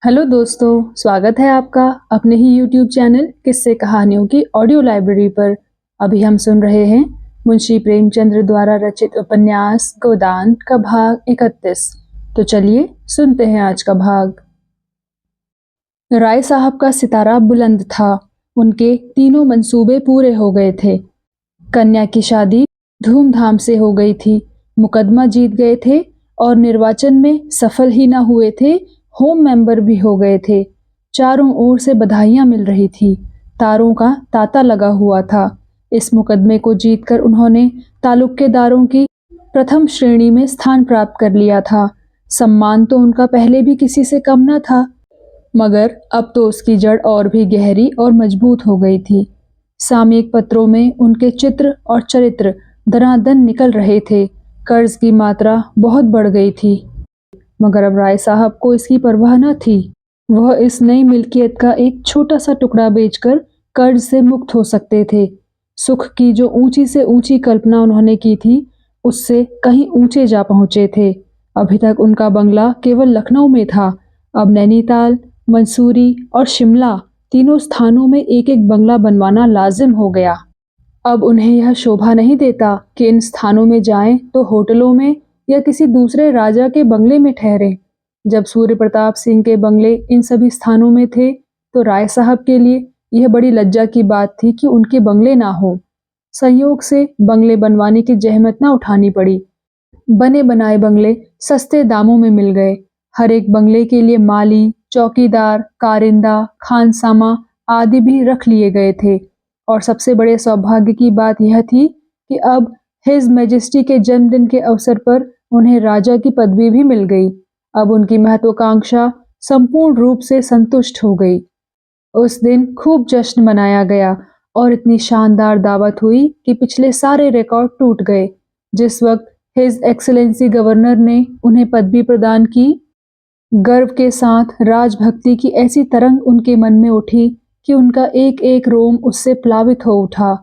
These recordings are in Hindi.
हेलो दोस्तों, स्वागत है आपका अपने ही यूट्यूब चैनल किस्से कहानियों की ऑडियो लाइब्रेरी पर। अभी हम सुन रहे हैं मुंशी प्रेमचंद्र द्वारा रचित उपन्यास गोदान का भाग 31। तो चलिए सुनते हैं आज का भाग। राय साहब का सितारा बुलंद था। उनके तीनों मंसूबे पूरे हो गए थे। कन्या की शादी धूमधाम से हो गई थी, मुकदमा जीत गए थे और निर्वाचन में सफल ही न हुए थे, होम मेंबर भी हो गए थे। चारों ओर से बधाइयां मिल रही थी। तारों का तांता लगा हुआ था। इस मुकदमे को जीतकर उन्होंने तालुकेदारों की प्रथम श्रेणी में स्थान प्राप्त कर लिया था। सम्मान तो उनका पहले भी किसी से कम न था, मगर अब तो उसकी जड़ और भी गहरी और मजबूत हो गई थी। सामयिक पत्रों में उनके चित्र और चरित्र दनादन निकल रहे थे। कर्ज की मात्रा बहुत बढ़ गई थी, मगर अब राय साहब को इसकी परवाह न थी। वह इस नई मिल्कियत का एक छोटा सा टुकड़ा बेचकर कर्ज से मुक्त हो सकते थे। सुख की जो ऊंची से ऊंची कल्पना उन्होंने की थी, उससे कहीं ऊंचे जा पहुंचे थे। अभी तक उनका बंगला केवल लखनऊ में था, अब नैनीताल, मंसूरी और शिमला तीनों स्थानों में एक एक बंगला बनवाना लाजिम हो गया। अब उन्हें यह शोभा नहीं देता कि इन स्थानों में जाएं तो होटलों में या किसी दूसरे राजा के बंगले में ठहरें। जब सूर्य प्रताप सिंह के बंगले इन सभी स्थानों में थे, तो राय साहब के लिए यह बड़ी लज्जा की बात थी कि उनके बंगले ना हो। संयोग से बंगले बनवाने की जहमत ना उठानी पड़ी। बने बनाए बंगले सस्ते दामों में मिल गए। हर एक बंगले के लिए माली, चौकीदार, कारिंदा, खानसामा आदि भी रख लिए गए थे। और सबसे बड़े सौभाग्य की बात यह थी कि अब हिज मैजेस्टी के जन्मदिन के अवसर पर उन्हें राजा की पदवी भी मिल गई। अब उनकी महत्वाकांक्षा संपूर्ण रूप से संतुष्ट हो गई। उस दिन खूब जश्न मनाया गया और इतनी शानदार दावत हुई कि पिछले सारे रिकॉर्ड टूट गए। जिस वक्त हिज एक्सेलेंसी गवर्नर ने उन्हें पदवी प्रदान की, गर्व के साथ राजभक्ति की ऐसी तरंग उनके मन में उठी कि उनका एक एक रोम उससे प्लावित हो उठा।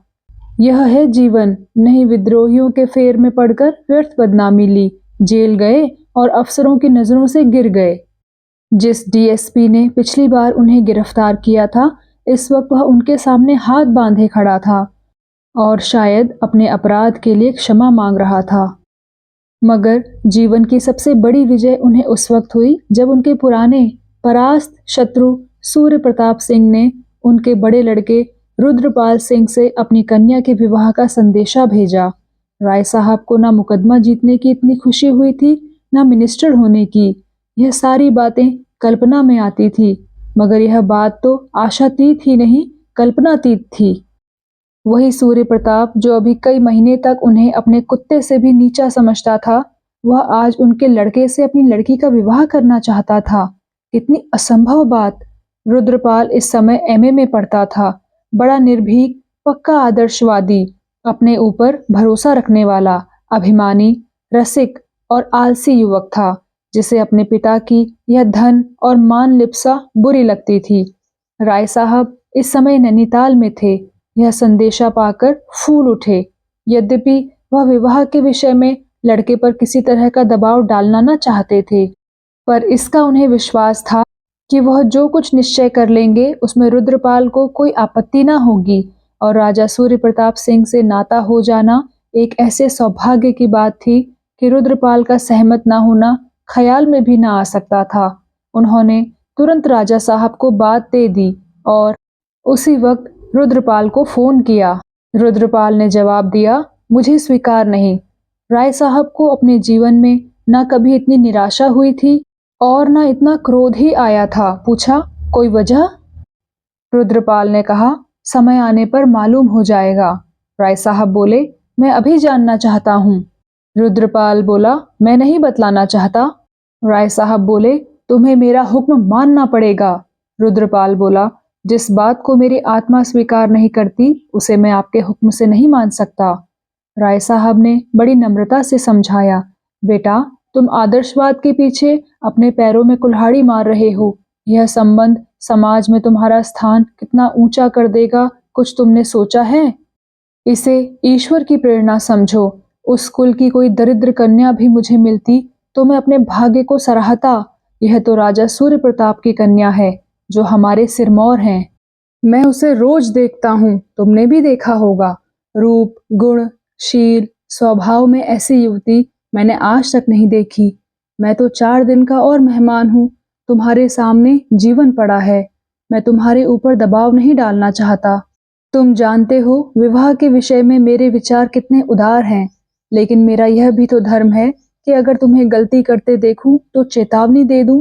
यह है जीवन, नहीं विद्रोहियों के फेर में पड़कर व्यर्थ बदनामी ली, जेल गए और अफसरों की नजरों से गिर गए। जिस डीएसपी ने पिछली बार उन्हें गिरफ्तार किया था, इस वक्त वह उनके सामने हाथ बांधे खड़ा था और शायद अपने अपराध के लिए क्षमा मांग रहा था। मगर जीवन की सबसे बड़ी विजय उन्हें उस वक्त हुई जब उनके पुराने परास्त शत्रु सूर्य प्रताप सिंह ने उनके बड़े लड़के रुद्रपाल सिंह से अपनी कन्या के विवाह का संदेशा भेजा। राय साहब को ना मुकदमा जीतने की इतनी खुशी हुई थी, ना मिनिस्टर होने की। यह सारी बातें कल्पना में आती थी, मगर यह बात तो आशातीत ही नहीं, कल्पनातीत थी। वही सूर्य प्रताप जो अभी कई महीने तक उन्हें अपने कुत्ते से भी नीचा समझता था, वह आज उनके लड़के से अपनी लड़की का विवाह करना चाहता था। कितनी असंभव बात। रुद्रपाल इस समय एमए में पढ़ता था। बड़ा निर्भीक, पक्का आदर्शवादी, अपने ऊपर भरोसा रखने वाला, अभिमानी, रसिक और आलसी युवक था, जिसे अपने पिता की यह धन और मान लिप्सा बुरी लगती थी। राय साहब इस समय नैनीताल में थे। यह संदेशा पाकर फूल उठे। यद्यपि वह विवाह के विषय में लड़के पर किसी तरह का दबाव डालना न चाहते थे, पर इसका उन्हें विश्वास था कि वह जो कुछ निश्चय कर लेंगे उसमें रुद्रपाल को कोई आपत्ति न होगी। और राजा सूर्य प्रताप सिंह से नाता हो जाना एक ऐसे सौभाग्य की बात थी कि रुद्रपाल का सहमत न होना ख्याल में भी न आ सकता था। उन्होंने तुरंत राजा साहब को बात दे दी और उसी वक्त रुद्रपाल को फोन किया। रुद्रपाल ने जवाब दिया, मुझे स्वीकार नहीं। राय साहब को अपने जीवन में न कभी इतनी निराशा हुई थी और न इतना क्रोध ही आया था। पूछा, कोई वजह? रुद्रपाल ने कहा, समय आने पर मालूम हो जाएगा। राय साहब बोले, मैं अभी जानना चाहता हूँ। रुद्रपाल बोला, मैं नहीं बतलाना चाहता। राय साहब बोले, तुम्हें मेरा हुक्म मानना पड़ेगा। रुद्रपाल बोला, जिस बात को मेरी आत्मा स्वीकार नहीं करती, उसे मैं आपके हुक्म से नहीं मान सकता। राय साहब ने बड़ी नम्रता से समझाया, बेटा, तुम आदर्शवाद के पीछे अपने पैरों में कुल्हाड़ी मार रहे हो। यह संबंध समाज में तुम्हारा स्थान कितना ऊंचा कर देगा, कुछ तुमने सोचा है? इसे ईश्वर की प्रेरणा समझो। उस कुल की कोई दरिद्र कन्या भी मुझे मिलती तो मैं अपने भाग्य को सराहता। यह तो राजा सूर्य प्रताप की कन्या है, जो हमारे सिरमौर हैं। मैं उसे रोज देखता हूँ, तुमने भी देखा होगा। रूप, गुण, शील, स्वभाव में ऐसी युवती मैंने आज तक नहीं देखी। मैं तो 4 दिन का और मेहमान हूँ, तुम्हारे सामने जीवन पड़ा है। मैं तुम्हारे ऊपर दबाव नहीं डालना चाहता। तुम जानते हो विवाह के विषय में मेरे विचार कितने उदार हैं, लेकिन मेरा यह भी तो धर्म है कि अगर तुम्हें गलती करते देखूं तो चेतावनी दे दूं।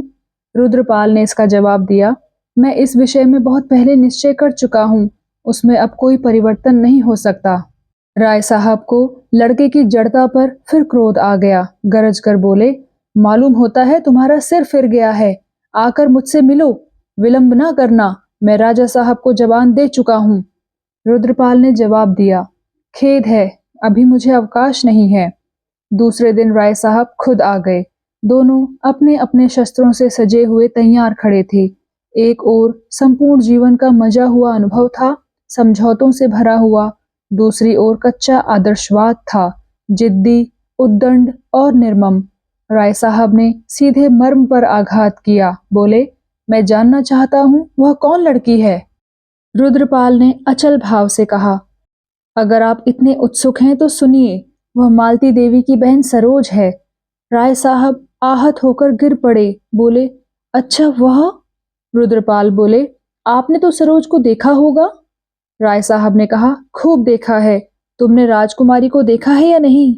रुद्रपाल ने इसका जवाब दिया, मैं इस विषय में बहुत पहले निश्चय कर चुका हूँ, उसमें अब कोई परिवर्तन नहीं हो सकता। राय साहब को लड़के की जड़ता पर फिर क्रोध आ गया। गरज कर बोले, मालूम होता है तुम्हारा सिर फिर गया है, आकर मुझसे मिलो, विलंब ना करना, मैं राजा साहब को जबान दे चुका हूँ। रुद्रपाल ने जवाब दिया, खेद है, अभी मुझे अवकाश नहीं है। दूसरे दिन राय साहब खुद आ गए। दोनों अपने अपने शस्त्रों से सजे हुए तैयार खड़े थे। एक ओर संपूर्ण जीवन का मजा हुआ अनुभव था, समझौतों से भरा हुआ। दूसरी ओर कच्चा आदर्शवाद था, जिद्दी, उद्दंड और निर्मम। राय साहब ने सीधे मर्म पर आघात किया। बोले, मैं जानना चाहता हूँ वह कौन लड़की है। रुद्रपाल ने अचल भाव से कहा, अगर आप इतने उत्सुक हैं तो सुनिए, वह मालती देवी की बहन सरोज है। राय साहब आहत होकर गिर पड़े। बोले, अच्छा वह? रुद्रपाल बोले, आपने तो सरोज को देखा होगा। राय साहब ने कहा, खूब देखा है। तुमने राजकुमारी को देखा है या नहीं?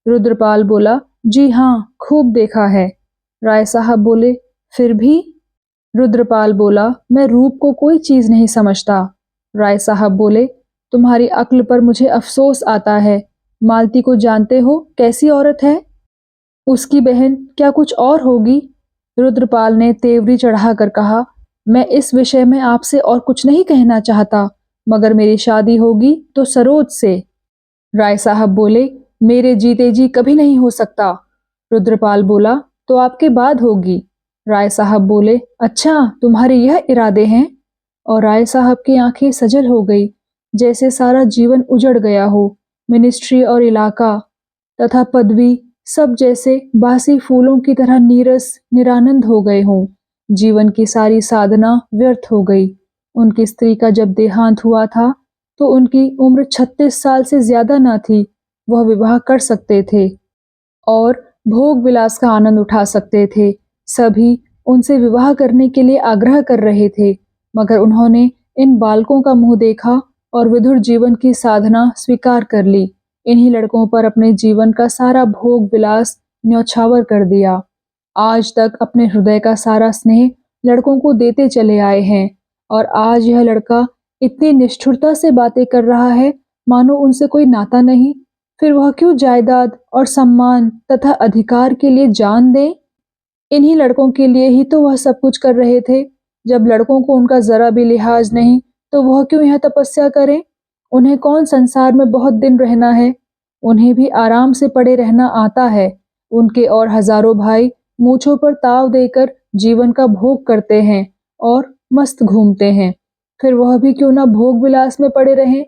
रुद्रपाल बोला, जी हाँ, खूब देखा है। राय साहब बोले, फिर भी? रुद्रपाल बोला, मैं रूप को कोई चीज नहीं समझता। राय साहब बोले, तुम्हारी अक्ल पर मुझे अफसोस आता है। मालती को जानते हो, कैसी औरत है? उसकी बहन क्या कुछ और होगी? रुद्रपाल ने तेवरी चढ़ाकर कहा, मैं इस विषय में आपसे और कुछ नहीं कहना चाहता, मगर मेरी शादी होगी तो सरोज से। राय साहब बोले, मेरे जीते जी कभी नहीं हो सकता। रुद्रपाल बोला, तो आपके बाद होगी। राय साहब बोले, अच्छा तुम्हारे यह इरादे हैं? और राय साहब की आंखें सजल हो गई, जैसे सारा जीवन उजड़ गया हो। मिनिस्ट्री और इलाका तथा पदवी सब जैसे बासी फूलों की तरह नीरस निरानंद हो गए हों। जीवन की सारी साधना व्यर्थ हो गई। उनकी स्त्री का जब देहांत हुआ था तो उनकी उम्र 36 साल से ज्यादा न थी। वह विवाह कर सकते थे और भोग विलास का आनंद उठा सकते थे। सभी उनसे विवाह करने के लिए आग्रह कर रहे थे, मगर उन्होंने इन बालकों का मुंह देखा और विधुर जीवन की साधना स्वीकार कर ली। इन्हीं लड़कों पर अपने जीवन का सारा भोग विलास न्यौछावर कर दिया। आज तक अपने हृदय का सारा स्नेह लड़कों को देते चले आए हैं, और आज यह लड़का इतनी निष्ठुरता से बातें कर रहा है मानो उनसे कोई नाता नहीं। फिर वह क्यों जायदाद और सम्मान तथा अधिकार के लिए जान दे? इन्हीं लड़कों के लिए ही तो वह सब कुछ कर रहे थे। जब लड़कों को उनका जरा भी लिहाज नहीं, तो वह क्यों यह तपस्या करें? उन्हें कौन संसार में बहुत दिन रहना है? उन्हें भी आराम से पड़े रहना आता है। उनके और हजारों भाई मूछों पर ताव देकर जीवन का भोग करते हैं और मस्त घूमते हैं। फिर वह भी क्यों ना भोग विलास में पड़े रहें?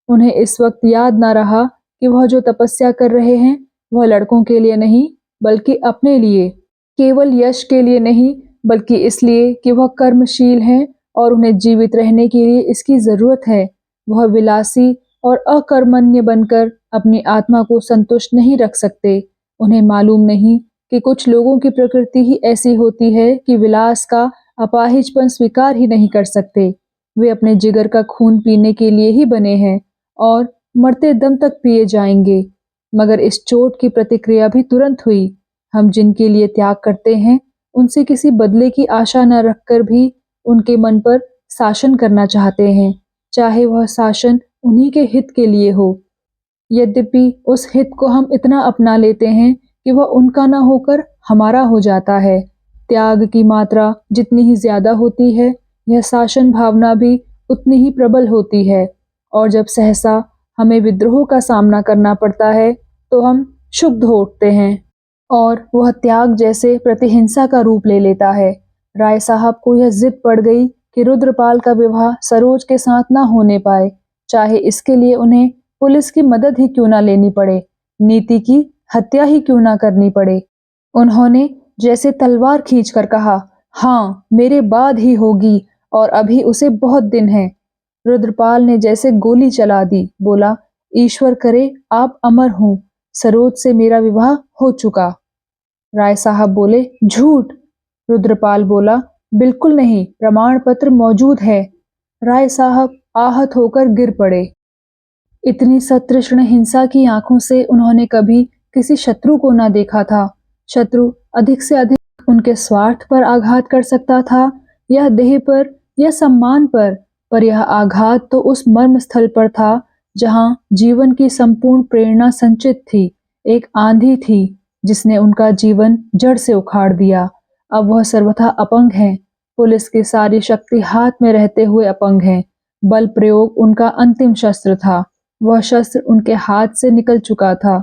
उन्हें इस वक्त याद ना रहा कि वह जो तपस्या कर रहे हैं वह लड़कों के लिए नहीं, बल्कि अपने लिए। केवल यश के लिए नहीं, बल्कि इसलिए कि वह कर्मशील हैं और उन्हें जीवित रहने के लिए इसकी जरूरत है। वह विलासी और अकर्मण्य बनकर अपनी आत्मा को संतुष्ट नहीं रख सकते। उन्हें मालूम नहीं कि कुछ लोगों की प्रकृति ही ऐसी होती है कि विलास का अपाहिजपन स्वीकार ही नहीं कर सकते। वे अपने जिगर का खून पीने के लिए ही बने हैं और मरते दम तक पिए जाएंगे। मगर इस चोट की प्रतिक्रिया भी तुरंत हुई। हम जिनके लिए त्याग करते हैं, उनसे किसी बदले की आशा न रखकर भी उनके मन पर शासन करना चाहते हैं, चाहे वह शासन उन्हीं के हित के लिए हो। यद्यपि उस हित को हम इतना अपना लेते हैं कि वह उनका न होकर हमारा हो जाता है। त्याग की मात्रा जितनी ही ज्यादा होती है, यह शासन भावना भी उतनी ही प्रबल होती है, और जब सहसा हमें विद्रोह का सामना करना पड़ता है तो हम क्षुब्ध हो उठते हैं और वह त्याग जैसे प्रतिहिंसा का रूप ले लेता है। राय साहब को यह जिद पड़ गई कि रुद्रपाल का विवाह सरोज के साथ ना होने पाए, चाहे इसके लिए उन्हें पुलिस की मदद ही क्यों ना लेनी पड़े, नीति की हत्या ही क्यों ना करनी पड़े। उन्होंने जैसे तलवार खींचकर कहा, हाँ मेरे बाद ही होगी, और अभी उसे बहुत दिन है। रुद्रपाल ने जैसे गोली चला दी, बोला, ईश्वर करे आप अमर हों, सरोज से मेरा विवाह हो चुका। राय साहब बोले, झूठ। रुद्रपाल बोला, बिल्कुल नहीं, प्रमाण पत्र मौजूद है। राय साहब आहत होकर गिर पड़े। इतनी सतृष्ण हिंसा की आंखों से उन्होंने कभी किसी शत्रु को न देखा था। शत्रु अधिक से अधिक उनके स्वार्थ पर आघात कर सकता था, या देह पर, या सम्मान पर यह आघात तो उस मर्म स्थल पर था जहां जीवन की संपूर्ण प्रेरणा संचित थी। एक आंधी थी जिसने उनका जीवन जड़ से उखाड़ दिया। अब वह सर्वथा अपंग हैं, पुलिस की सारी शक्ति हाथ में रहते हुए अपंग हैं। बल प्रयोग उनका अंतिम शस्त्र था, वह शस्त्र उनके हाथ से निकल चुका था।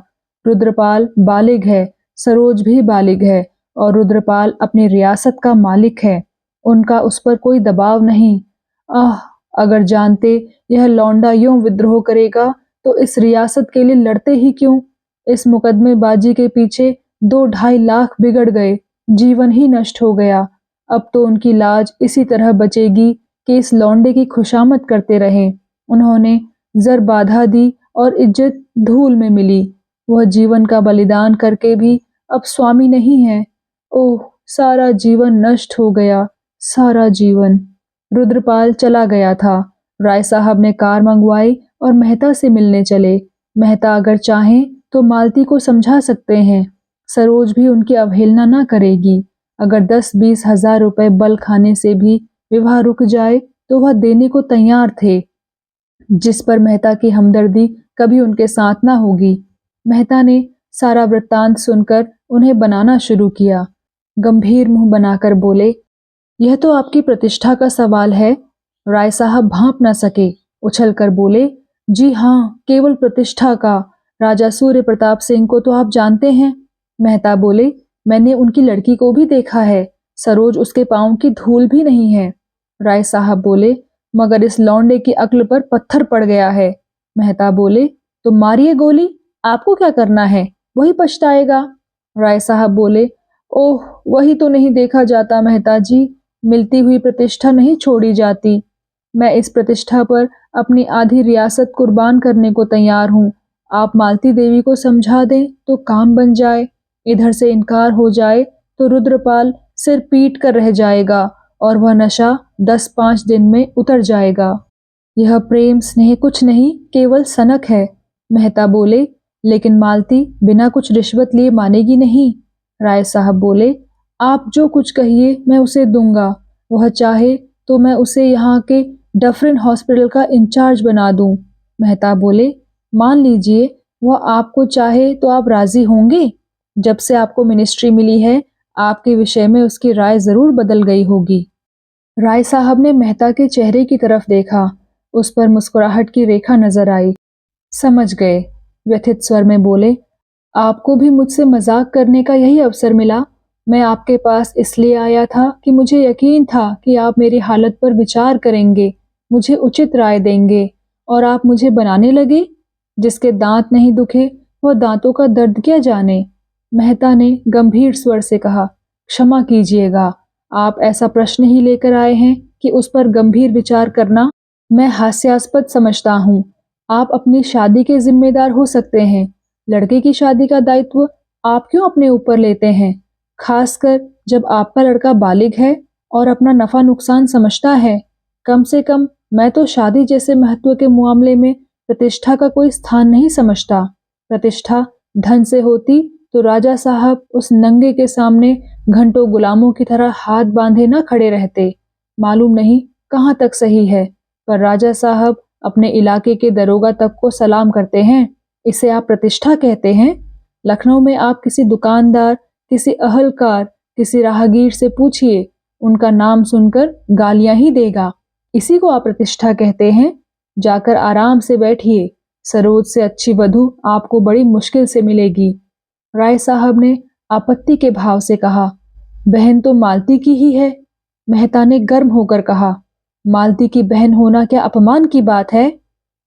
रुद्रपाल बालिग है, सरोज भी बालिग है, और रुद्रपाल अपनी रियासत का मालिक है। उनका उस पर कोई दबाव नहीं। आह, अगर जानते यह लौंडा यूं विद्रोह करेगा तो इस रियासत के लिए लड़ते ही क्यों। इस मुकदमेबाजी के पीछे 2-2.5 लाख बिगड़ गए, जीवन ही नष्ट हो गया। अब तो उनकी लाज इसी तरह बचेगी कि इस लौंडे की खुशामद करते रहें। उन्होंने जर बाधा दी और इज्जत धूल में मिली। वह जीवन का बलिदान करके भी अब स्वामी नहीं है। ओह, सारा जीवन नष्ट हो गया, सारा जीवन। रुद्रपाल चला गया था। राय साहब ने कार मंगवाई और मेहता से मिलने चले। मेहता अगर चाहें तो मालती को समझा सकते हैं। सरोज भी उनकी अवहेलना न करेगी। अगर 10-20 हजार रुपए बल खाने से भी विवाह रुक जाए तो वह देने को तैयार थे, जिस पर मेहता की हमदर्दी कभी उनके साथ ना होगी। मेहता ने सारा वृत्तांत सुनकर उन्हें बनाना शुरू किया। गंभीर मुंह बनाकर बोले, यह तो आपकी प्रतिष्ठा का सवाल है। राय साहब भांप न सके, उछलकर बोले, जी हाँ, केवल प्रतिष्ठा का। राजा सूर्य प्रताप सिंह को तो आप जानते हैं। मेहता बोले, मैंने उनकी लड़की को भी देखा है, सरोज उसके पांव की धूल भी नहीं है। राय साहब बोले, मगर इस लौंडे की अक्ल पर पत्थर पड़ गया है। मेहता बोले, तो मारिए गोली, आपको क्या करना है, वही पछताएगा। राय साहब बोले, ओह, वही तो नहीं देखा जाता मेहता जी, मिलती हुई प्रतिष्ठा नहीं छोड़ी जाती। मैं इस प्रतिष्ठा पर अपनी आधी रियासत कुर्बान करने को तैयार हूँ। आप मालती देवी को समझा दें तो काम बन जाए, इधर से इनकार हो जाए तो रुद्रपाल सिर पीट कर रह जाएगा और वह नशा 10-5 दिन में उतर जाएगा। यह प्रेम स्नेह कुछ नहीं, केवल सनक है। मेहता बोले, लेकिन मालती बिना कुछ रिश्वत लिए मानेगी नहीं। राय साहब बोले, आप जो कुछ कहिए मैं उसे दूंगा। वह चाहे तो मैं उसे यहाँ के डफरिन हॉस्पिटल का इंचार्ज बना दूं। मेहता बोले, मान लीजिए वह आपको चाहे तो आप राजी होंगे। जब से आपको मिनिस्ट्री मिली है आपके विषय में उसकी राय जरूर बदल गई होगी। राय साहब ने मेहता के चेहरे की तरफ देखा, उस पर मुस्कुराहट की रेखा नजर आई। समझ गए, व्यथित स्वर में बोले, आपको भी मुझसे मजाक करने का यही अवसर मिला। मैं आपके पास इसलिए आया था कि मुझे यकीन था कि आप मेरी हालत पर विचार करेंगे, मुझे उचित राय देंगे, और आप मुझे बनाने लगे। जिसके दांत नहीं दुखे वह दांतों का दर्द क्या जाने। मेहता ने गंभीर स्वर से कहा, क्षमा कीजिएगा, आप ऐसा प्रश्न ही लेकर आए हैं कि उस पर गंभीर विचार करना मैं हास्यास्पद समझता हूँ। आप अपनी शादी के जिम्मेदार हो सकते हैं, लड़के की शादी का दायित्व आप क्यों अपने ऊपर लेते हैं, खासकर जब आपका लड़का बालिग है और अपना नफा नुकसान समझता है। कम से कम मैं तो शादी जैसे महत्व के मामले में प्रतिष्ठा का कोई स्थान नहीं समझता। प्रतिष्ठा धन से होती तो राजा साहब उस नंगे के सामने घंटों गुलामों की तरह हाथ बांधे न खड़े रहते। मालूम नहीं कहाँ तक सही है, पर राजा साहब अपने इलाके के दरोगा तक को सलाम करते हैं। इसे आप प्रतिष्ठा कहते हैं? लखनऊ में आप किसी दुकानदार, किसी अहलकार, किसी राहगीर से पूछिए, उनका नाम सुनकर गालियां ही देगा। इसी को आप प्रतिष्ठा कहते हैं? जाकर आराम से बैठिए, सरोज से अच्छी वधू आपको बड़ी मुश्किल से मिलेगी। राय साहब ने आपत्ति के भाव से कहा, बहन तो मालती की ही है। मेहता ने गर्म होकर कहा, मालती की बहन होना क्या अपमान की बात है?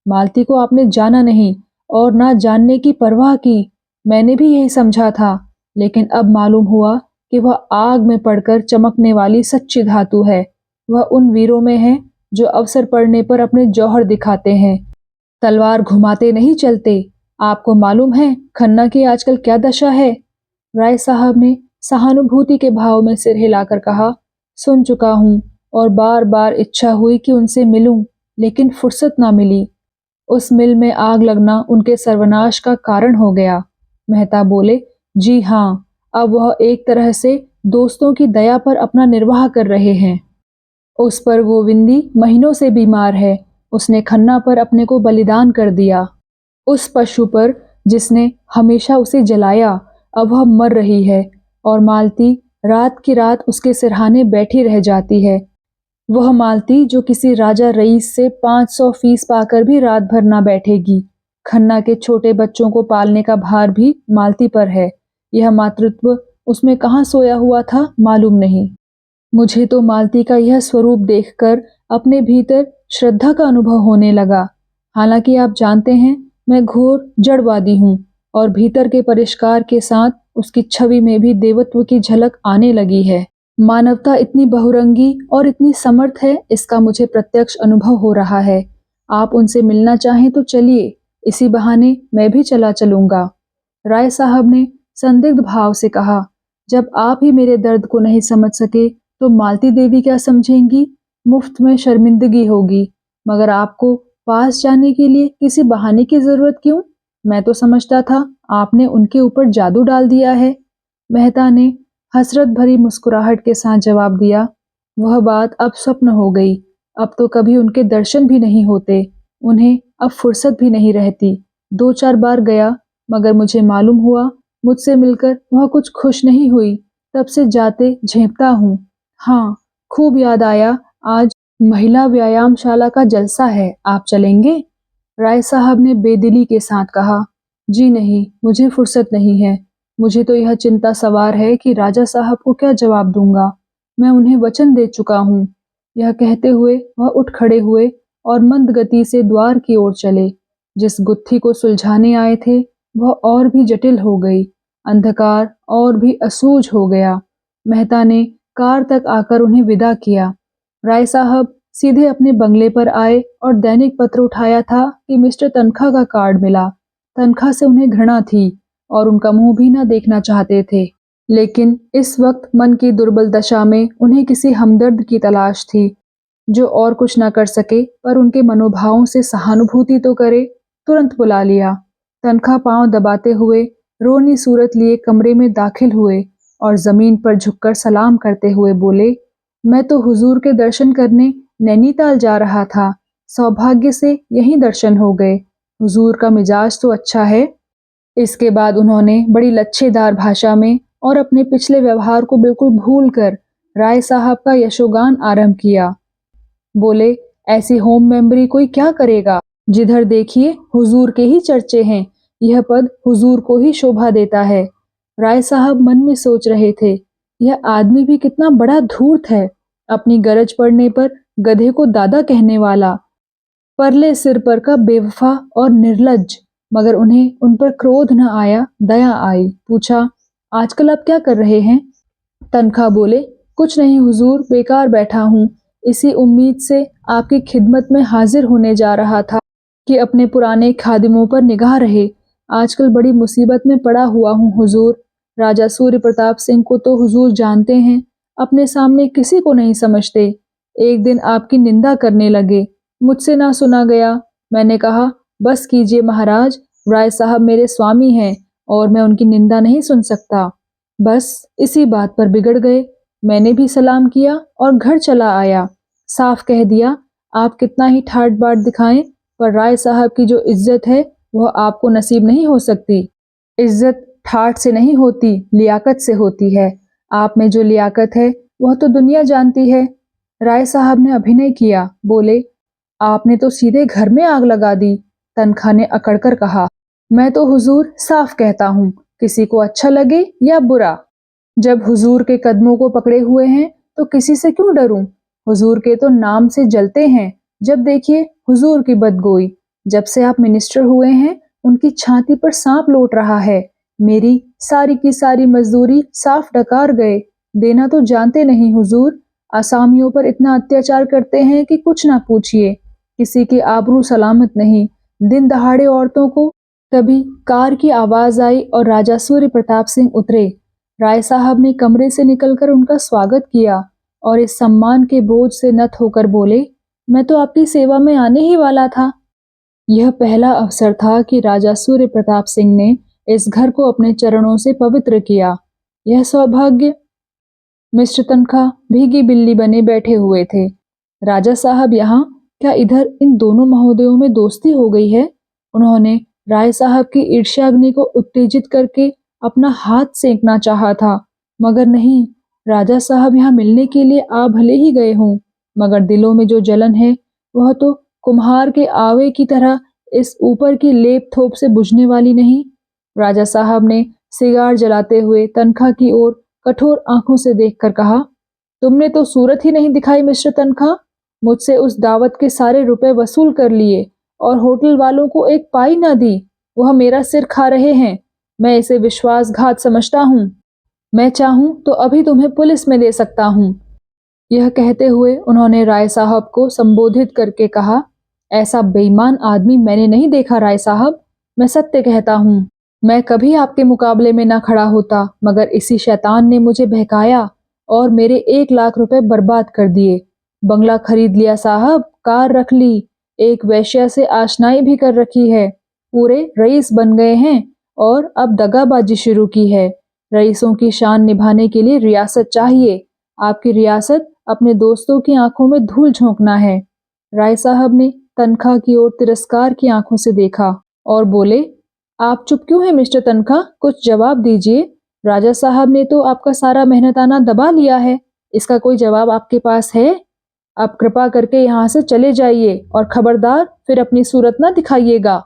मालती को आपने जाना नहीं और ना जानने की परवाह की। मैंने भी यही समझा था, लेकिन अब मालूम हुआ कि वह आग में पड़कर चमकने वाली सच्ची धातु है। वह उन वीरों में है जो अवसर पड़ने पर अपने जौहर दिखाते हैं, तलवार घुमाते नहीं चलते। आपको मालूम है खन्ना की आजकल क्या दशा है? राय साहब ने सहानुभूति के भाव में सिर हिलाकर कहा, सुन चुका हूँ और बार बार इच्छा हुई कि उनसे मिलूं, लेकिन फुर्सत ना मिली। उस मिल में आग लगना उनके सर्वनाश का कारण हो गया। मेहता बोले, जी हाँ, अब वह एक तरह से दोस्तों की दया पर अपना निर्वाह कर रहे हैं। उस पर गोविंदी महीनों से बीमार है। उसने खन्ना पर अपने को बलिदान कर दिया। उस पशु पर जिसने हमेशा उसे जलाया, अब वह मर रही है और मालती रात की रात उसके सिरहाने बैठी रह जाती है। वह मालती जो किसी राजा रईस से 500 फीस पाकर भी रात भर ना बैठेगी। खन्ना के छोटे बच्चों को पालने का भार भी मालती पर है। यह मातृत्व उसमें कहाँ सोया हुआ था मालूम नहीं। मुझे तो मालती का यह स्वरूप देखकर अपने भीतर श्रद्धा का अनुभव होने लगा। हालांकि आप जानते हैं मैं घोर जड़वादी हूँ और भीतर के परिष्कार के साथ उसकी छवि में भी देवत्व की झलक आने लगी है। मानवता इतनी बहुरंगी और इतनी समर्थ है, इसका मुझे प्रत्यक्ष अनुभव हो रहा है। आप उनसे मिलना चाहें तो चलिए, इसी बहाने मैं भी चला चलूंगा। राय साहब ने संदिग्ध भाव से कहा, जब आप ही मेरे दर्द को नहीं समझ सके तो मालती देवी क्या समझेंगी? मुफ्त में शर्मिंदगी होगी। मगर आपको पास जाने के लिए किसी बहाने की जरूरत क्यों? मैं तो समझता था आपने उनके ऊपर जादू डाल दिया है। मेहता ने हसरत भरी मुस्कुराहट के साथ जवाब दिया, वह बात अब स्वप्न हो गई। अब तो कभी उनके दर्शन भी नहीं होते। उन्हें अब फुर्सत भी नहीं रहती। 2-4 बार गया, मगर मुझे मालूम हुआ मुझसे मिलकर वह कुछ खुश नहीं हुई। तब से जाते झेपता हूँ। हाँ, खूब याद आया, आज महिला व्यायामशाला का जलसा है, आप चलेंगे? राय साहब ने बेदिली के साथ कहा, जी नहीं, मुझे फुर्सत नहीं है। मुझे तो यह चिंता सवार है कि राजा साहब को क्या जवाब दूंगा। मैं उन्हें वचन दे चुका हूँ। यह कहते हुए वह उठ खड़े हुए और मंद गति से द्वार की ओर चले। जिस गुत्थी को सुलझाने आए थे वह और भी जटिल हो गई। अंधकार और भी असूझ हो गया। मेहता ने कार तक आकर उन्हें विदा किया। राय साहब सीधे अपने बंगले पर आए और दैनिक पत्र उठाया था कि मिस्टर तनखा का कार्ड मिला। तनखा से उन्हें घृणा थी और उनका मुंह भी न देखना चाहते थे, लेकिन इस वक्त मन की दुर्बल दशा में उन्हें किसी हमदर्द की तलाश थी जो और कुछ न कर सके पर उनके मनोभावों से सहानुभूति तो करे। तुरंत बुला लिया। तनखा पांव दबाते हुए रोनी सूरत लिए कमरे में दाखिल हुए और जमीन पर झुककर सलाम करते हुए बोले, मैं तो हुजूर के दर्शन करने नैनीताल जा रहा था। सौभाग्य से यहीं दर्शन हो गए। हुजूर का मिजाज तो अच्छा है। इसके बाद उन्होंने बड़ी लच्छेदार भाषा में और अपने पिछले व्यवहार को बिल्कुल भूलकर राय साहब का यशोगान आरंभ किया। बोले, ऐसी होम मेंबरी कोई क्या करेगा? जिधर देखिए हुजूर के ही चर्चे हैं। यह पद हुजूर को ही शोभा देता है। राय साहब मन में सोच रहे थे, यह आदमी भी कितना बड़ा धूर्त है। अपनी गरज पड़ने पर गधे को दादा कहने वाला, परले सिर पर का बेवफा और निर्लज्ज। मगर उन्हें उन पर क्रोध न आया, दया आई। पूछा, आजकल आप क्या कर रहे हैं? तनखा बोले, कुछ नहीं हुजूर, बेकार बैठा हूँ। इसी उम्मीद से आपकी खिदमत में हाजिर होने जा रहा था कि अपने पुराने खादिमों पर निगाह रहे। आजकल बड़ी मुसीबत में पड़ा हुआ हूँ हुजूर। राजा सूर्य प्रताप सिंह को तो हुजूर जानते हैं, अपने सामने किसी को नहीं समझते। एक दिन आपकी निंदा करने लगे, मुझसे ना सुना गया। मैंने कहा, बस कीजिए महाराज, राय साहब मेरे स्वामी हैं और मैं उनकी निंदा नहीं सुन सकता। बस इसी बात पर बिगड़ गए। मैंने भी सलाम किया और घर चला आया। साफ कह दिया, आप कितना ही ठाट बाट दिखाएं, पर राय साहब की जो इज्जत है वह आपको नसीब नहीं हो सकती। इज्जत ठाट से नहीं होती, लियाकत से होती है। आप में जो लियाकत है वह तो दुनिया जानती है। राय साहब ने अभिनय किया। बोले, आपने तो सीधे घर में आग लगा दी। तनखा ने अकड़कर कहा, मैं तो हुजूर साफ कहता हूँ, किसी को अच्छा लगे या बुरा। जब हुजूर के कदमों को पकड़े हुए हैं तो किसी से क्यों डरूं? हुजूर के तो नाम से जलते हैं। जब देखिए हुजूर की बदगोई। जब से आप मिनिस्टर हुए हैं उनकी छाती पर सांप लौट रहा है। मेरी सारी की सारी मजदूरी साफ डकार गए। देना तो जानते नहीं हुजूर। आसामियों पर इतना अत्याचार करते हैं कि कुछ ना पूछिए। किसी की आबरू सलामत नहीं। दिन दहाड़े औरतों को। तभी कार की आवाज आई और राजा सूर्य प्रताप सिंह उतरे। राय साहब ने कमरे से निकलकर उनका स्वागत किया और इस सम्मान के बोझ से नत होकर बोले, मैं तो आपकी सेवा में आने ही वाला था। यह पहला अवसर था कि राजा सूर्य प्रताप सिंह ने इस घर को अपने चरणों से पवित्र किया। यह सौभाग्य। मिस्टर तनखा भीगी बिल्ली बने बैठे हुए थे। राजा साहब यहाँ, क्या इधर इन दोनों महोदयों में दोस्ती हो गई है? उन्होंने राय साहब की ईर्ष्याग्नि को उत्तेजित करके अपना हाथ सेंकना चाहा था, मगर नहीं। राजा साहब यहाँ मिलने के लिए आ भले ही गए हों, मगर दिलों में जो जलन है वह तो कुम्हार के आवे की तरह इस ऊपर की लेप थोप से बुझने वाली नहीं। राजा साहब ने सिगार जलाते हुए तनखा की ओर कठोर आंखों से देखकर कहा, तुमने तो सूरत ही नहीं दिखाई मिस्टर तनखा। मुझसे उस दावत के सारे रुपए वसूल कर लिए और होटल वालों को एक पाई ना दी। वह मेरा सिर खा रहे हैं। मैं इसे विश्वासघात समझता हूँ। मैं चाहूँ तो अभी तुम्हें पुलिस में दे सकता हूँ। यह कहते हुए उन्होंने राय साहब को संबोधित करके कहा, ऐसा बेईमान आदमी मैंने नहीं देखा राय साहब। मैं सत्य कहता हूँ, मैं कभी आपके मुकाबले में ना खड़ा होता, मगर इसी शैतान ने मुझे बहकाया और मेरे 1 लाख रुपए बर्बाद कर दिए। बंगला खरीद लिया साहब, कार रख ली, एक वेश्या से आशनाई भी कर रखी है, पूरे रईस बन गए हैं और अब दगाबाजी शुरू की है। रईसों की शान निभाने के लिए रियासत चाहिए। आपकी रियासत अपने दोस्तों की आंखों में धूल झोंकना है। राय साहब ने तनखा की ओर तिरस्कार की आंखों से देखा और बोले, आप चुप क्यों हैं मिस्टर तनखा? कुछ जवाब दीजिए। राजा साहब ने तो आपका सारा मेहनताना दबा लिया है। इसका कोई जवाब आपके पास है? आप कृपा करके यहाँ से चले जाइए और खबरदार फिर अपनी सूरत ना दिखाइएगा।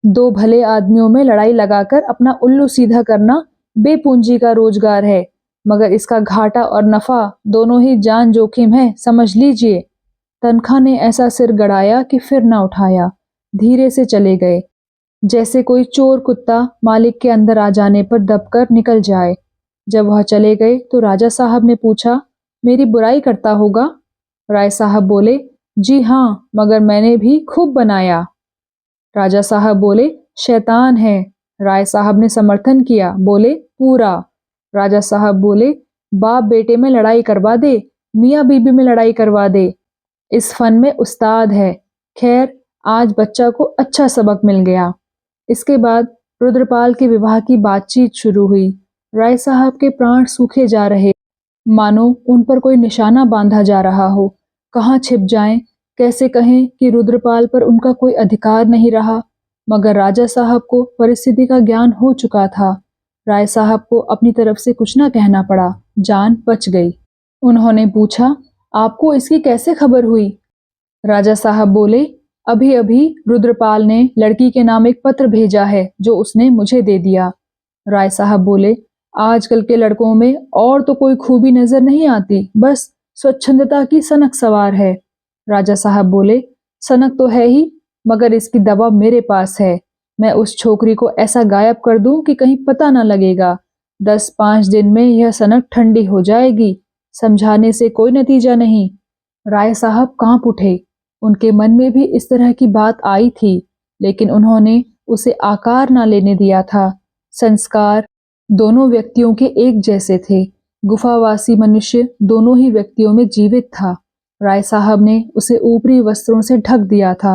दो भले आदमियों में लड़ाई लगाकर अपना उल्लू सीधा करना बेपूंजी का रोजगार है, मगर इसका घाटा और नफा दोनों ही जान जोखिम है, समझ लीजिए। तनखा ने ऐसा सिर गड़ाया कि फिर ना उठाया। धीरे से चले गए, जैसे कोई चोर कुत्ता मालिक के अंदर आ जाने पर दबकर निकल जाए। जब वह चले गए तो राजा साहब ने पूछा, मेरी बुराई करता होगा? राय साहब बोले, जी हाँ, मगर मैंने भी खूब बनाया। राजा साहब बोले, शैतान है। राय साहब ने समर्थन किया, बोले, पूरा। राजा साहब बोले, बाप बेटे में लड़ाई करवा दे, मियाँ बीबी में लड़ाई करवा दे, इस फन में उस्ताद है। खैर, आज बच्चा को अच्छा सबक मिल गया। इसके बाद रुद्रपाल के विवाह की बातचीत शुरू हुई। राय साहब के प्राण सूखे जा रहे, मानो उन पर कोई निशाना बांधा जा रहा हो। कहाँ छिप जाएं, कैसे कहें कि रुद्रपाल पर उनका कोई अधिकार नहीं रहा। मगर राजा साहब को परिस्थिति का ज्ञान हो चुका था। राय साहब को अपनी तरफ से कुछ ना कहना पड़ा, जान बच गई। उन्होंने पूछा, आपको इसकी कैसे खबर हुई? राजा साहब बोले, अभी अभी रुद्रपाल ने लड़की के नाम एक पत्र भेजा है जो उसने मुझे दे दिया। राय साहब बोले, आजकल के लड़कों में और तो कोई खूबी नजर नहीं आती, बस स्वच्छंदता की सनक सवार है। राजा साहब बोले, सनक तो है ही, मगर इसकी दवा मेरे पास है। मैं उस छोकरी को ऐसा गायब कर दूं कि कहीं पता ना लगेगा। 10-5 दिन में यह सनक ठंडी हो जाएगी। समझाने से कोई नतीजा नहीं। राय साहब कांप उठे। उनके मन में भी इस तरह की बात आई थी, लेकिन उन्होंने उसे आकार ना लेने दिया था। संस्कार दोनों व्यक्तियों के एक जैसे थे। गुफावासी मनुष्य दोनों ही व्यक्तियों में जीवित था। राय साहब ने उसे ऊपरी वस्त्रों से ढक दिया था।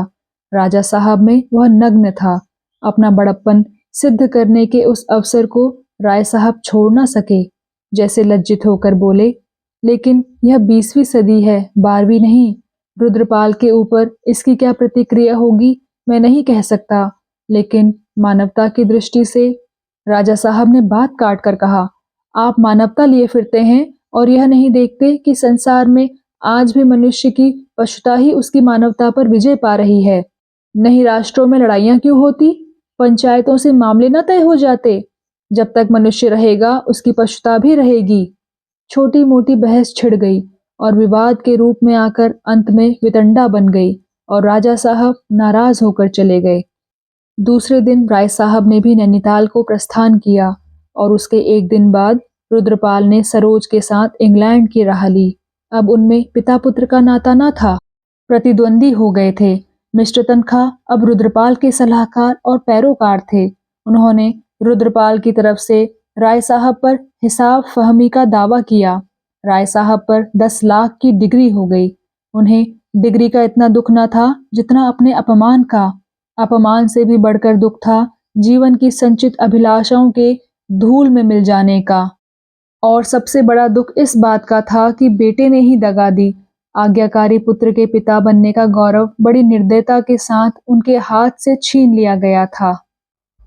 राजा साहब में वह नग्न था। अपना बड़प्पन सिद्ध करने के उस अवसर को राय साहब छोड़ ना सके। जैसे लज्जित होकर बोले, लेकिन यह 20वीं सदी है, 12वीं नहीं। रुद्रपाल के ऊपर इसकी क्या प्रतिक्रिया होगी मैं नहीं कह सकता, लेकिन मानवता की दृष्टि से। राजा साहब ने बात काट कर कहा, आप मानवता लिए फिरते हैं और यह नहीं देखते कि संसार में आज भी मनुष्य की पशुता ही उसकी मानवता पर विजय पा रही है। नहीं राष्ट्रों में लड़ाइयां क्यों होती, पंचायतों से मामले न तय हो जाते। जब तक मनुष्य रहेगा उसकी पशुता भी रहेगी। छोटी मोटी बहस छिड़ गई और विवाद के रूप में आकर अंत में वितंडा बन गई और राजा साहब नाराज होकर चले गए। दूसरे दिन राय साहब ने भी नैनीताल को प्रस्थान किया और उसके एक दिन बाद रुद्रपाल ने सरोज के साथ इंग्लैंड की राह ली। अब उनमें पिता पुत्र का नाता न था, प्रतिद्वंदी हो गए थे। मिस्टर तनखा अब रुद्रपाल के सलाहकार और पैरोकार थे। उन्होंने रुद्रपाल की तरफ से राय साहब पर हिसाब फहमी का दावा किया। राय साहब पर 10 लाख की डिग्री हो गई। उन्हें डिग्री का इतना दुख न था जितना अपने अपमान का। अपमान से भी बढ़कर दुख था जीवन की संचित अभिलाषाओं के धूल में मिल जाने का। और सबसे बड़ा दुख इस बात का था कि बेटे ने ही दगा दी। आज्ञाकारी पुत्र के पिता बनने का गौरव बड़ी निर्दयता के साथ उनके हाथ से छीन लिया गया था।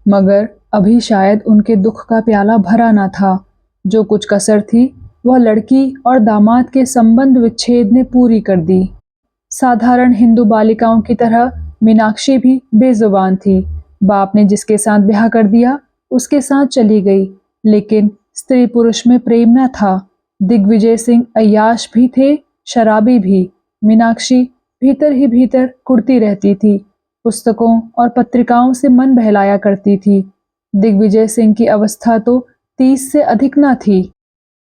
मगर अभी शायद उनके दुख का प्याला भरा न था। जो कुछ कसर थी वह लड़की और दामाद के संबंध विच्छेद ने पूरी कर दी। साधारण हिंदू बालिकाओं की तरह मीनाक्षी भी बेजुबान थी। बाप ने जिसके साथ ब्याह कर दिया उसके साथ चली गई, लेकिन स्त्री पुरुष में प्रेम न था। दिग्विजय सिंह अय्याश भी थे, शराबी भी। मीनाक्षी भीतर ही भीतर कुढ़ती रहती थी, पुस्तकों और पत्रिकाओं से मन बहलाया करती थी। दिग्विजय सिंह की अवस्था तो 30 से अधिक न थी।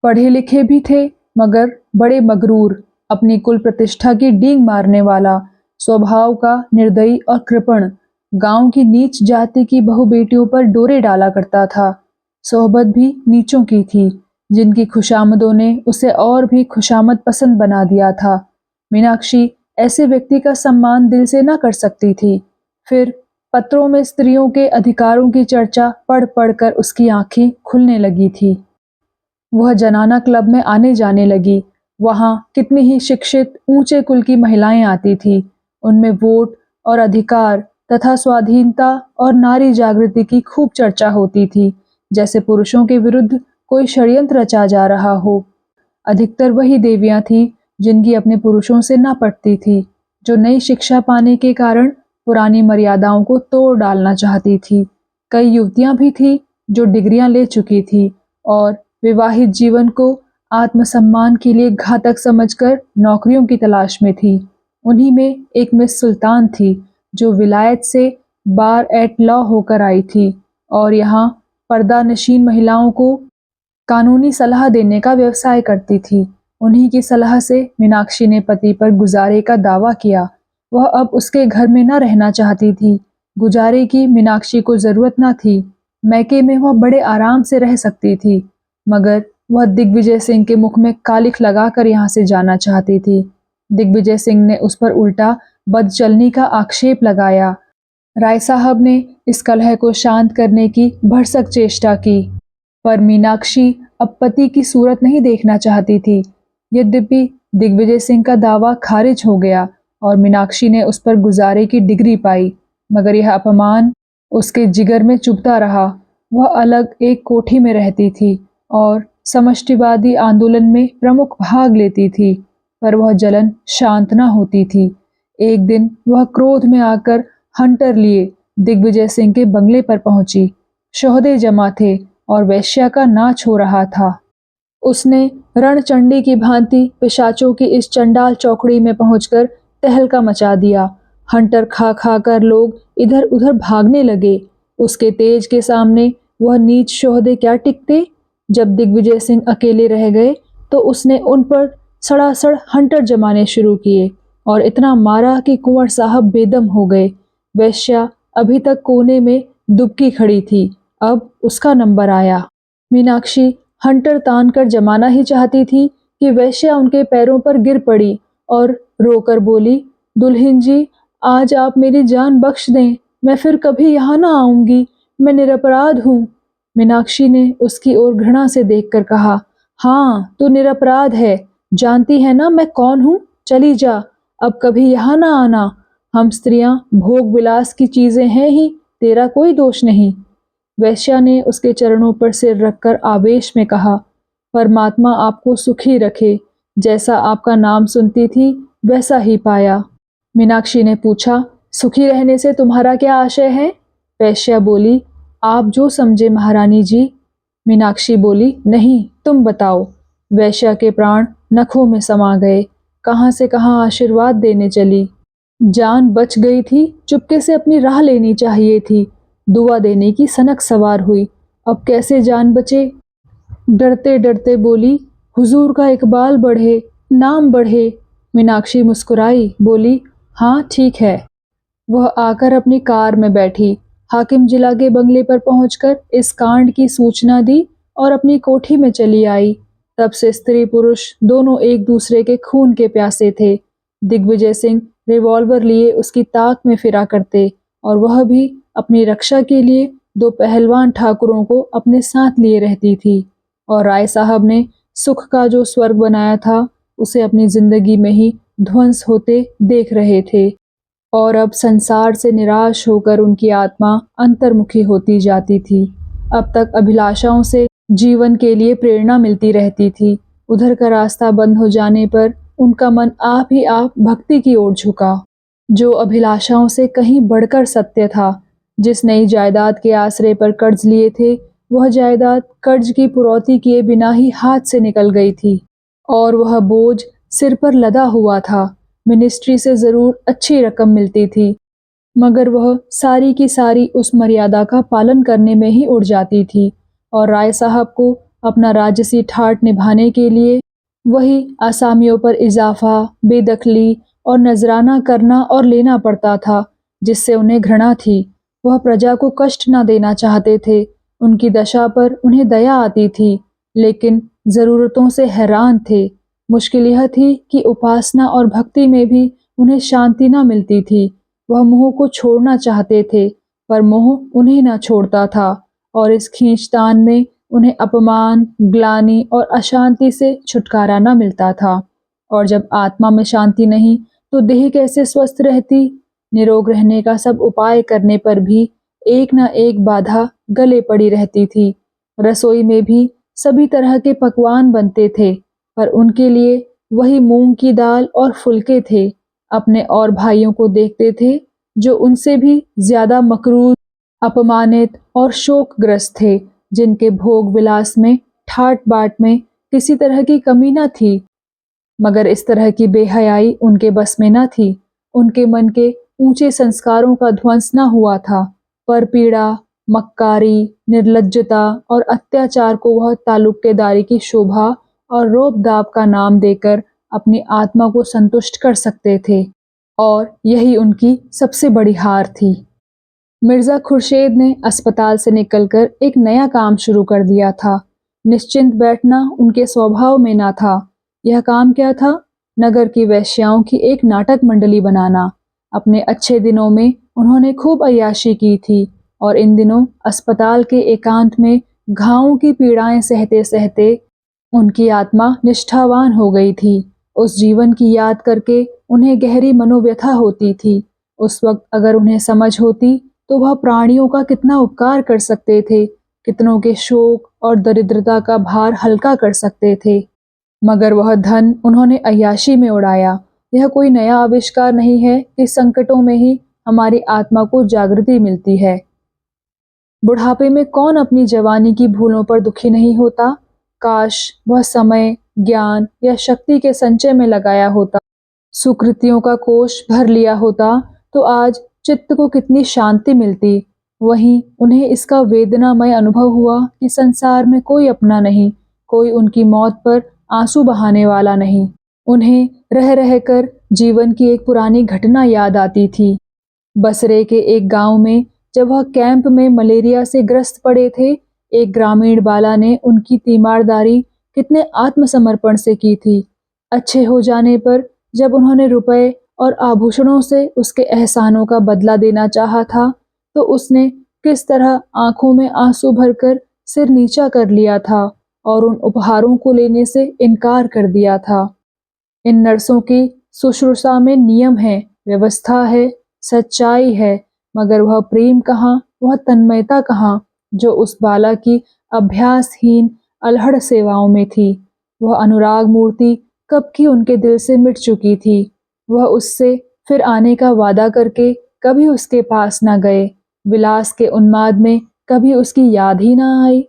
पढ़े लिखे भी थे मगर बड़े मगरूर, अपनी कुल प्रतिष्ठा की डींग मारने वाला, स्वभाव का निर्दयी और कृपण, गांव की नीच जाति की बहु बेटियों पर डोरे डाला करता था। सोहबत भी नीचों की थी, जिनकी खुशामदों ने उसे और भी खुशामद पसंद बना दिया था। मीनाक्षी ऐसे व्यक्ति का सम्मान दिल से न कर सकती थी। फिर पत्रों में स्त्रियों के अधिकारों की चर्चा पढ़ पढ़ कर उसकी आंखें खुलने लगी थी। वह जनाना क्लब में आने जाने लगी। वहां कितनी ही शिक्षित ऊंचे कुल की महिलाएं आती थी। उनमें वोट और अधिकार तथा स्वाधीनता और नारी जागृति की खूब चर्चा होती थी, जैसे पुरुषों के विरुद्ध कोई षड्यंत्र रचा जा रहा हो। अधिकतर वही देवियां थीं जिनकी अपने पुरुषों से न पटती थी, जो नई शिक्षा पाने के कारण पुरानी मर्यादाओं को तोड़ डालना चाहती थी। कई युवतियां भी थीं जो डिग्रियां ले चुकी थी और विवाहित जीवन को आत्मसम्मान के लिए घातक समझकर नौकरियों की तलाश में थी। उन्हीं में एक मिस सुल्तान थी जो विलायत से बार एट लॉ होकर आई थी और यहाँ पर्दा नशीन महिलाओं को कानूनी सलाह देने का व्यवसाय करती थी। उन्हीं की सलाह से मीनाक्षी ने पति पर गुजारे का दावा किया। वह अब उसके घर में न रहना चाहती थी। गुजारे की मीनाक्षी को जरूरत न थी। मैके में वह बड़े आराम से रह सकती थी, मगर वह दिग्विजय सिंह के मुख में कालिख लगाकर यहाँ से जाना चाहती थी। दिग्विजय सिंह ने उस पर उल्टा बदचलनी का आक्षेप लगाया। राय साहब ने इस कलह को शांत करने की भरसक चेष्टा की, पर मीनाक्षी अब पति की सूरत नहीं देखना चाहती थी। यद्यपि दिग्विजय सिंह का दावा खारिज हो गया और मीनाक्षी ने उस पर गुजारे की डिग्री पाई, मगर यह अपमान उसके जिगर में चुभता रहा। वह अलग एक कोठी में रहती थी और समष्टिवादी आंदोलन में प्रमुख भाग लेती थी, पर वह जलन शांत न होती थी। एक दिन वह क्रोध में आकर हंटर लिए दिग्विजय सिंह के बंगले पर पहुंची। शोहदे जमा थे और वेश्या का नाच हो रहा था। उसने रणचंडी की भांति पिशाचों की इस चंडाल चौकड़ी में पहुंचकर तहलका मचा दिया। हंटर खा खा कर लोग इधर उधर भागने लगे। उसके तेज के सामने वह नीच शोहदे क्या टिकते। जब दिग्विजय सिंह अकेले रह गए तो उसने उन पर सड़ासड़ हंटर जमाने शुरू किए और इतना मारा कि कुंवर साहब बेदम हो गए। वेश्या अभी तक कोने में दुबकी खड़ी थी, अब उसका नंबर आया। मीनाक्षी हंटर तान कर जमाना ही चाहती थी कि वेश्या उनके पैरों पर गिर पड़ी और रोकर बोली, दुल्हन जी, आज आप मेरी जान बख्श दें, मैं फिर कभी यहाँ ना आऊंगी, मैं निरपराध हूँ। मीनाक्षी ने उसकी ओर घृणा से देखकर कहा, हाँ तू निरपराध है, जानती है ना मैं कौन हूँ, चली जा, अब कभी यहाँ ना आना। हम स्त्रियां भोग विलास की चीजें हैं ही, तेरा कोई दोष नहीं। वैश्या ने उसके चरणों पर सिर रखकर आवेश में कहा, परमात्मा आपको सुखी रखे, जैसा आपका नाम सुनती थी वैसा ही पाया। मीनाक्षी ने पूछा, सुखी रहने से तुम्हारा क्या आशय है? वैश्या बोली, आप जो समझे महारानी जी। मीनाक्षी बोली, नहीं तुम बताओ। वैश्या के प्राण नखों में समा गए, कहाँ से कहाँ आशीर्वाद देने चली। जान बच गई थी, चुपके से अपनी राह लेनी चाहिए थी। दुआ देने की सनक सवार हुई। अब कैसे जान बचे? डरते डरते बोली, हुजूर का इकबाल बढ़े, नाम बढ़े। मीनाक्षी मुस्कुराई, बोली, हाँ ठीक है। वह आकर अपनी कार में बैठी। हाकिम जिला के बंगले पर पहुंचकर इस कांड की सूचना दी और अपनी कोठी में चली आई। तब से स्त्री पुरुष दोनों एक दूसरे के खून के प्यासे थे। दिग्विजय सिंह रिवॉल्वर लिए उसकी ताक में फिरा करते और वह भी अपनी रक्षा के लिए दो पहलवान ठाकुरों को अपने साथ लिए रहती थी। और राय साहब ने सुख का जो स्वर्ग बनाया था उसे अपनी जिंदगी में ही ध्वंस होते देख रहे थे। और अब संसार से निराश होकर उनकी आत्मा अंतर्मुखी होती जाती थी। अब तक अभिलाषाओं से जीवन के लिए प्रेरणा मिलती रहती थी। उधर का रास्ता बंद हो जाने पर उनका मन आप ही आप भक्ति की ओर झुका, जो अभिलाषाओं से कहीं बढ़कर सत्य था। जिस नई जायदाद के आश्रय पर कर्ज लिए थे, वह जायदाद कर्ज की पुरौती किए बिना ही हाथ से निकल गई थी और वह बोझ सिर पर लदा हुआ था। मिनिस्ट्री से जरूर अच्छी रकम मिलती थी, मगर वह सारी की सारी उस मर्यादा का पालन करने में ही उड़ जाती थी और राय साहब को अपना राजसी ठाट निभाने के लिए वही आसामियों पर इजाफा, बेदखली और नजराना करना और लेना पड़ता था, जिससे उन्हें घृणा थी। वह प्रजा को कष्ट न देना चाहते थे। उनकी दशा पर उन्हें दया आती थी, लेकिन ज़रूरतों से हैरान थे। मुश्किल यह थी कि उपासना और भक्ति में भी उन्हें शांति न मिलती थी। वह मोह को छोड़ना चाहते थे, पर मोह उन्हें न छोड़ता था और इस खींचतान में उन्हें अपमान, ग्लानि और अशांति से छुटकारा न मिलता था। और जब आत्मा में शांति नहीं, तो देह कैसे स्वस्थ रहती? निरोग रहने का सब उपाय करने पर भी एक न एक बाधा गले पड़ी रहती थी। रसोई में भी सभी तरह के पकवान बनते थे, पर उनके लिए वही मूंग की दाल और फुलके थे। अपने और भाइयों को देखते थे, जो उनसे भी ज्यादा मकरूज, अपमानित और शोकग्रस्त थे, जिनके भोग विलास में, ठाट बाट में किसी तरह की कमी न थी। मगर इस तरह की बेहयाई उनके बस में न थी। उनके मन के ऊंचे संस्कारों का ध्वंस न हुआ था, पर पीड़ा, मक्कारी, निर्लज्जता और अत्याचार को वह तालुकेदारी की शोभा और रोब दाब का नाम देकर अपनी आत्मा को संतुष्ट कर सकते थे, और यही उनकी सबसे बड़ी हार थी। मिर्जा खुर्शेद ने अस्पताल से निकलकर एक नया काम शुरू कर दिया था। निश्चिंत बैठना उनके स्वभाव में ना था। यह काम क्या था? नगर की वेश्याओं की एक नाटक मंडली बनाना। अपने अच्छे दिनों में उन्होंने खूब अय्याशी की थी और इन दिनों अस्पताल के एकांत में घावों की पीड़ाएं सहते सहते उनकी आत्मा निष्ठावान हो गई थी। उस जीवन की याद करके उन्हें गहरी मनोव्यथा होती थी। उस वक्त अगर उन्हें समझ होती तो वह प्राणियों का कितना उपकार कर सकते थे, कितनों के शोक और दरिद्रता का भार हल्का कर सकते थे। मगर वह धन उन्होंने अय्याशी में उड़ाया। यह कोई नया आविष्कार नहीं है कि संकटों में ही हमारी आत्मा को जागृति मिलती है। बुढ़ापे में कौन अपनी जवानी की भूलों पर दुखी नहीं होता? काश वह समय, ज्ञान या शक्ति के संचय में लगाया होता, सुकृतियों का कोष भर लिया होता, तो आज चित्त को कितनी शांति मिलती। वहीं उन्हें इसका वेदनामय अनुभव हुआ कि संसार में कोई अपना नहीं, कोई उनकी मौत पर आंसू बहाने वाला नहीं। उन्हें रह रहकर जीवन की एक पुरानी घटना याद आती थी। बसरे के एक गांव में जब वह कैंप में मलेरिया से ग्रस्त पड़े थे, एक ग्रामीण बाला ने उनकी तीमारदारी कितने आत्मसमर्पण से की थी। अच्छे हो जाने पर जब उन्होंने रुपए और आभूषणों से उसके एहसानों का बदला देना चाहा था, तो उसने किस तरह आंखों में आंसू भरकर सिर नीचा कर लिया था और उन उपहारों को लेने से इनकार कर दिया था। इन नर्सों की शुश्रूषा में नियम है, व्यवस्था है, सच्चाई है, मगर वह प्रेम कहाँ, वह तन्मयता कहाँ, जो उस बाला की अभ्यासहीन अलहड़ सेवाओं में थी। वह अनुराग मूर्ति कब की उनके दिल से मिट चुकी थी। वह उससे फिर आने का वादा करके कभी उसके पास न गए। विलास के उन्माद में कभी उसकी याद ही ना आई।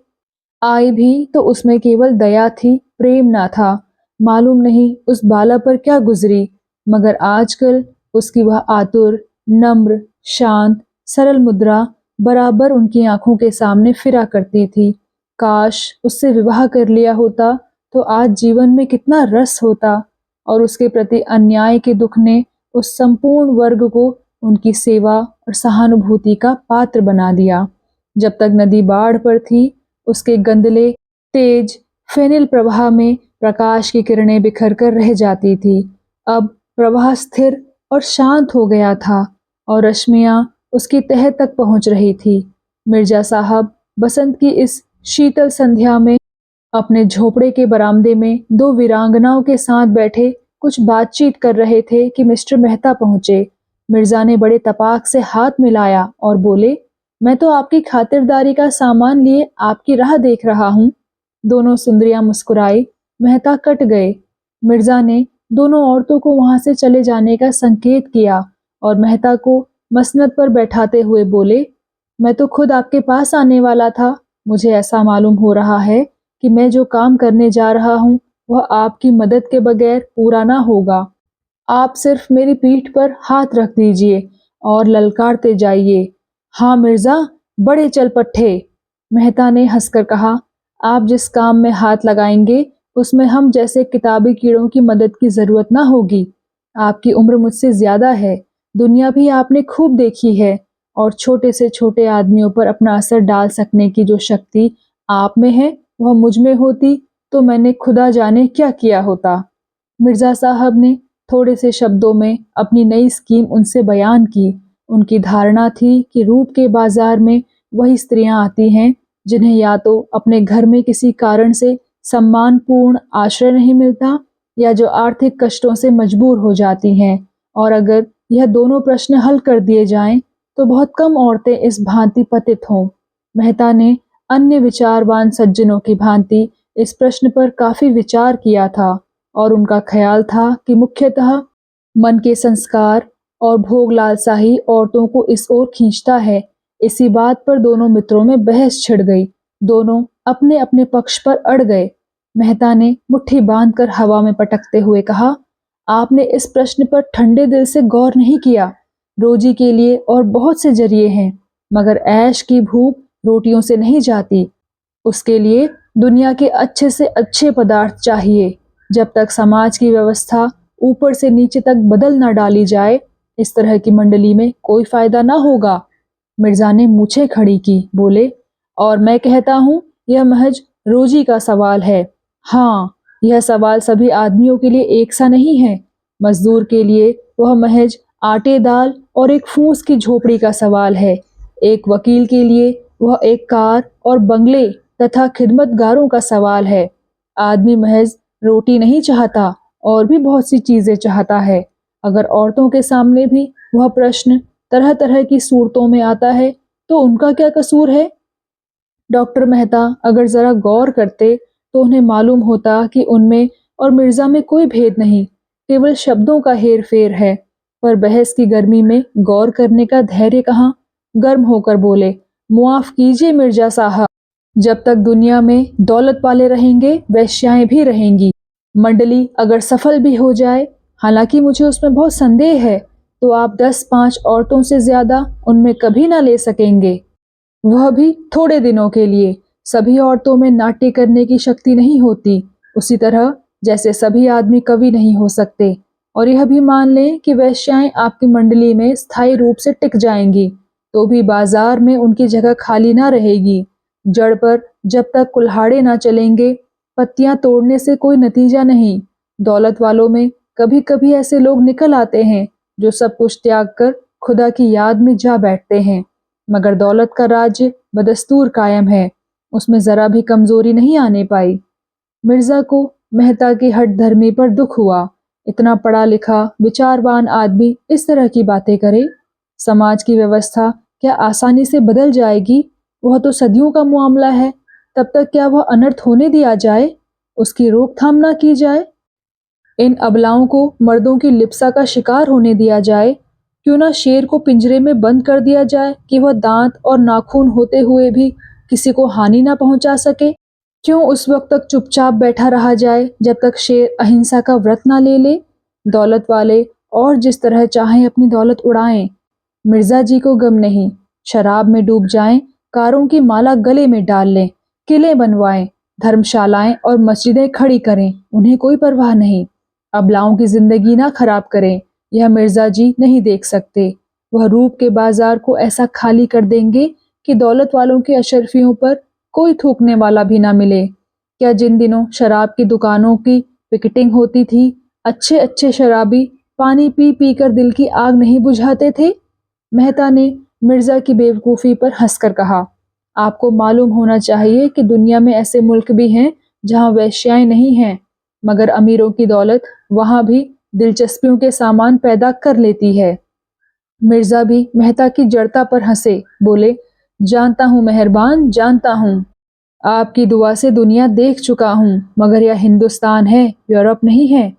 आई भी तो उसमें केवल दया थी, प्रेम ना था। मालूम नहीं उस बाला पर क्या गुजरी, मगर आजकल उसकी वह आतुर, नम्र, शांत, सरल मुद्रा बराबर उनकी आंखों के सामने फिरा करती थी। काश उससे विवाह कर लिया होता तो आज जीवन में कितना रस होता। और उसके प्रति अन्याय के दुख ने उस संपूर्ण वर्ग को उनकी सेवा और सहानुभूति का पात्र बना दिया। जब तक नदी बाढ़ पर थी, उसके गंदले, तेज, फेनिल प्रवाह में प्रकाश की किरणें बिखर कर रह जाती थी। अब प्रवाह स्थिर और शांत हो गया था और रश्मियां उसकी तह तक पहुंच रही थी। मिर्जा साहब बसंत की इस शीतल संध्या में अपने झोपड़े के बरामदे में दो वीरांगनाओं के साथ बैठे कुछ बातचीत कर रहे थे कि मिस्टर मेहता पहुंचे। मिर्जा ने बड़े तपाक से हाथ मिलाया और बोले, मैं तो आपकी खातिरदारी का सामान लिए आपकी राह देख रहा हूँ। दोनों सुंदरियां मुस्कुराई। मेहता कट गए। मिर्जा ने दोनों औरतों को वहां से चले जाने का संकेत किया और मेहता को मसनद पर बैठाते हुए बोले, मैं तो खुद आपके पास आने वाला था। मुझे ऐसा मालूम हो रहा है कि मैं जो काम करने जा रहा हूँ वह आपकी मदद के बगैर पूरा ना होगा। आप सिर्फ मेरी पीठ पर हाथ रख दीजिए और ललकारते जाइए, हाँ मिर्जा, बड़े चलपट्टे। मेहता ने हंसकर कहा, आप जिस काम में हाथ लगाएंगे उसमें हम जैसे किताबी कीड़ों की मदद की जरूरत ना होगी। आपकी उम्र मुझसे ज्यादा है, दुनिया भी आपने खूब देखी है और छोटे से छोटे आदमियों पर अपना असर डाल सकने की जो शक्ति आप में है वह मुझ में होती तो मैंने खुदा जाने क्या किया होता। मिर्जा साहब ने थोड़े से शब्दों में अपनी नई स्कीम उनसे बयान की। उनकी धारणा थी कि रूप के बाजार में वही स्त्रियां आती हैं जिन्हें या तो अपने घर में किसी कारण से सम्मानपूर्ण आश्रय नहीं मिलता या जो आर्थिक कष्टों से मजबूर हो जाती हैं, और अगर यह दोनों प्रश्न हल कर दिए जाएं तो बहुत कम औरतें इस भांति पतित हों। मेहता ने अन्य विचारवान सज्जनों की भांति इस प्रश्न पर काफी विचार किया था और उनका ख्याल था कि मुख्यतः मन के संस्कार और भोग लालसा ही औरतों को इस ओर खींचता है। इसी बात पर दोनों मित्रों में बहस छिड़ गई। दोनों अपने अपने पक्ष पर अड़ गए। मेहता ने मुट्ठी बांधकर हवा में पटकते हुए कहा, आपने इस प्रश्न पर ठंडे दिल से गौर नहीं किया। रोजी के लिए और बहुत से जरिए हैं, मगर ऐश की भूख रोटियों से नहीं जाती। उसके लिए दुनिया के अच्छे से अच्छे पदार्थ चाहिए। जब तक समाज की व्यवस्था ऊपर से नीचे तक बदल न डाली जाए, इस तरह की मंडली में कोई फायदा ना होगा। मिर्जा ने मूछें खड़ी की, बोले, और मैं कहता हूँ यह महज रोजी का सवाल है। हाँ, यह सवाल सभी आदमियों के लिए एक सा नहीं है। मजदूर के लिए वह महज आटे दाल और एक फूस की झोपड़ी का सवाल है। एक वकील के लिए वह एक कार और बंगले तथा खिदमतगारों का सवाल है। आदमी महज रोटी नहीं चाहता और भी बहुत सी चीजें चाहता है। अगर औरतों के सामने भी वह प्रश्न तरह तरह की सूरतों में आता है तो उनका क्या कसूर है? डॉक्टर मेहता अगर जरा गौर करते तो उन्हें मालूम होता कि उनमें और मिर्जा में कोई भेद नहीं, केवल शब्दों का हेर फेर है। पर बहस की गर्मी में गौर करने का धैर्य कहाँ। गर्म होकर बोले, मुआफ कीजिए मिर्जा साहब, जब तक दुनिया में दौलत वाले रहेंगे वैश्याएं भी रहेंगी। मंडली अगर सफल भी हो जाए, हालांकि मुझे उसमें बहुत संदेह है, तो आप 10-5 औरतों से ज्यादा उनमें कभी ना ले सकेंगे, वह भी थोड़े दिनों के लिए। सभी औरतों में नाट्य करने की शक्ति नहीं होती, उसी तरह जैसे सभी आदमी कवि नहीं हो सकते। और यह भी मान लें कि वैश्याएं आपकी मंडली में स्थायी रूप से टिक जाएंगी, तो भी बाजार में उनकी जगह खाली ना रहेगी। जड़ पर जब तक कुल्हाड़े ना चलेंगे, पत्तियां तोड़ने से कोई नतीजा नहीं। दौलत वालों में कभी कभी ऐसे लोग निकल आते हैं जो सब कुछ त्याग कर खुदा की याद में जा बैठते हैं, मगर दौलत का राज्य बदस्तूर कायम है, उसमें जरा भी कमजोरी नहीं आने पाई। मिर्जा को मेहता की हठ धर्मी पर दुख हुआ। इतना पढ़ा लिखा विचारवान आदमी इस तरह की बातें करे। समाज की व्यवस्था क्या आसानी से बदल जाएगी? वह तो सदियों का मामला है। तब तक क्या वह अनर्थ होने दिया जाए, उसकी रोकथाम ना की जाए? इन अबलाओं को मर्दों की लिप्सा का शिकार होने दिया जाए? क्यों ना शेर को पिंजरे में बंद कर दिया जाए कि वह दांत और नाखून होते हुए भी किसी को हानि ना पहुंचा सके? क्यों उस वक्त तक चुपचाप बैठा रहा जाए जब तक शेर अहिंसा का व्रत ना ले ले? दौलत वाले और जिस तरह चाहें अपनी दौलत उड़ाएं। मिर्जा जी को गम नहीं, शराब में डूब जाएं, कारों की माला गले में डाल लें, किले बनवाएं, धर्मशालाएं और मस्जिदें खड़ी करें, उन्हें कोई परवाह नहीं। अबलाओं की जिंदगी ना खराब करें, यह मिर्जा जी नहीं देख सकते। वह रूप के बाजार को ऐसा खाली कर देंगे कि दौलत वालों के अशरफियों पर कोई थूकने वाला भी ना मिले। क्या जिन दिनों शराब की दुकानों की पिकेटिंग होती थी, अच्छे अच्छे शराबी पानी पी पी कर दिल की आग नहीं बुझाते थे? मेहता ने मिर्जा की बेवकूफ़ी पर हंसकर कहा, आपको मालूम होना चाहिए कि दुनिया में ऐसे मुल्क भी हैं जहां वेश्याएं नहीं हैं, मगर अमीरों की दौलत वहां भी दिलचस्पियों के सामान पैदा कर लेती है। मिर्जा भी मेहता की जड़ता पर हंसे, बोले, जानता हूँ मेहरबान, जानता हूँ। आपकी दुआ से दुनिया देख चुका हूँ, मगर यह हिंदुस्तान है, यूरोप नहीं है।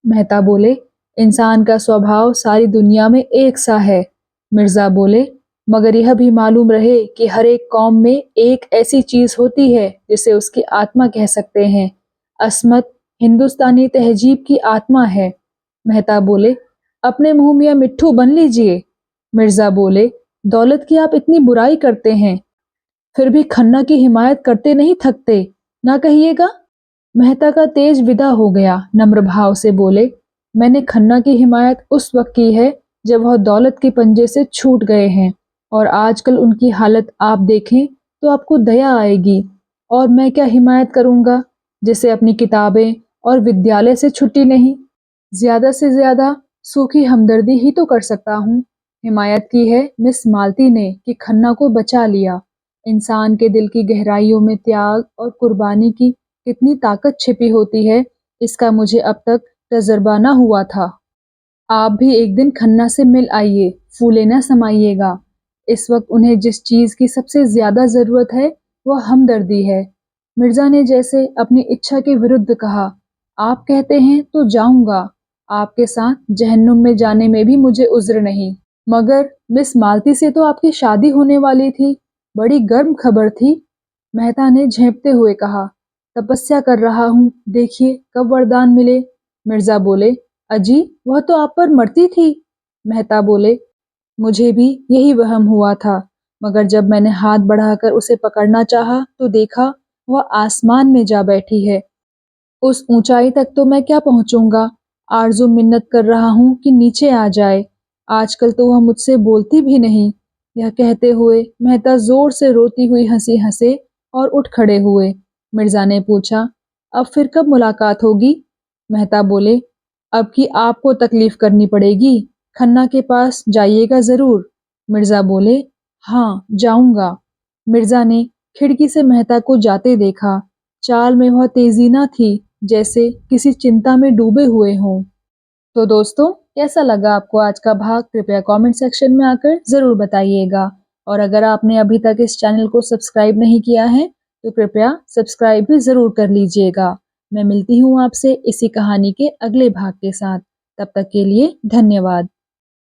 मेहता बोले, इंसान का स्वभाव सारी दुनिया में एक सा है। मिर्जा बोले, मगर यह भी मालूम रहे कि हर एक कौम में एक ऐसी चीज होती है जिसे उसकी आत्मा कह सकते हैं। अस्मत हिंदुस्तानी तहजीब की आत्मा है। मेहता बोले, अपने मुंह मियां मिट्ठू बन लीजिए। मिर्जा बोले, दौलत की आप इतनी बुराई करते हैं, फिर भी खन्ना की हिमायत करते नहीं थकते, ना कहिएगा। मेहता का तेज विदा हो गया, नम्र भाव से बोले, मैंने खन्ना की हिमायत उस वक्त की है जब वह दौलत के पंजे से छूट गए हैं, और आजकल उनकी हालत आप देखें तो आपको दया आएगी। और मैं क्या हिमायत करूंगा जिसे अपनी किताबें और विद्यालय से छुट्टी नहीं। ज्यादा से ज्यादा सूखी हमदर्दी ही तो कर सकता हूँ। हिमायत की है मिस मालती ने कि खन्ना को बचा लिया। इंसान के दिल की गहराइयों में त्याग और कुर्बानी की कितनी ताकत छिपी होती है, इसका मुझे अब तक तजर्बा न हुआ था। आप भी एक दिन खन्ना से मिल आइए, फूले न समाइएगा। इस वक्त उन्हें जिस चीज की सबसे ज्यादा जरूरत है वह हमदर्दी है। मिर्जा ने जैसे अपनी इच्छा के विरुद्ध कहा, आप कहते हैं तो जाऊंगा, आपके साथ जहन्नुम में जाने में भी मुझे उज्र नहीं। मगर मिस मालती से तो आपकी शादी होने वाली थी, बड़ी गर्म खबर थी। मेहता ने झेंपते हुए कहा, तपस्या कर रहा हूँ, देखिए कब वरदान मिले। मिर्जा बोले, अजी वह तो आप पर मरती थी। मेहता बोले, मुझे भी यही वहम हुआ था, मगर जब मैंने हाथ बढ़ाकर उसे पकड़ना चाहा तो देखा वह आसमान में जा बैठी है। उस ऊंचाई तक तो मैं क्या पहुंचूंगा, आरजू मिन्नत कर रहा हूँ कि नीचे आ जाए। आजकल तो वह मुझसे बोलती भी नहीं। यह कहते हुए मेहता जोर से रोती हुई हंसी हंसे और उठ खड़े हुए। मिर्जा ने पूछा, अब फिर कब मुलाकात होगी? मेहता बोले, अब की आपको तकलीफ करनी पड़ेगी, खन्ना के पास जाइएगा जरूर। मिर्जा बोले, हाँ जाऊंगा। मिर्जा ने खिड़की से मेहता को जाते देखा। चाल में वह तेजी न थी, जैसे किसी चिंता में डूबे हुए हों। तो दोस्तों, कैसा लगा आपको आज का भाग? कृपया कमेंट सेक्शन में आकर ज़रूर बताइएगा। और अगर आपने अभी तक इस चैनल को सब्सक्राइब नहीं किया है तो कृपया सब्सक्राइब भी ज़रूर कर लीजिएगा। मैं मिलती हूँ आपसे इसी कहानी के अगले भाग के साथ। तब तक के लिए धन्यवाद।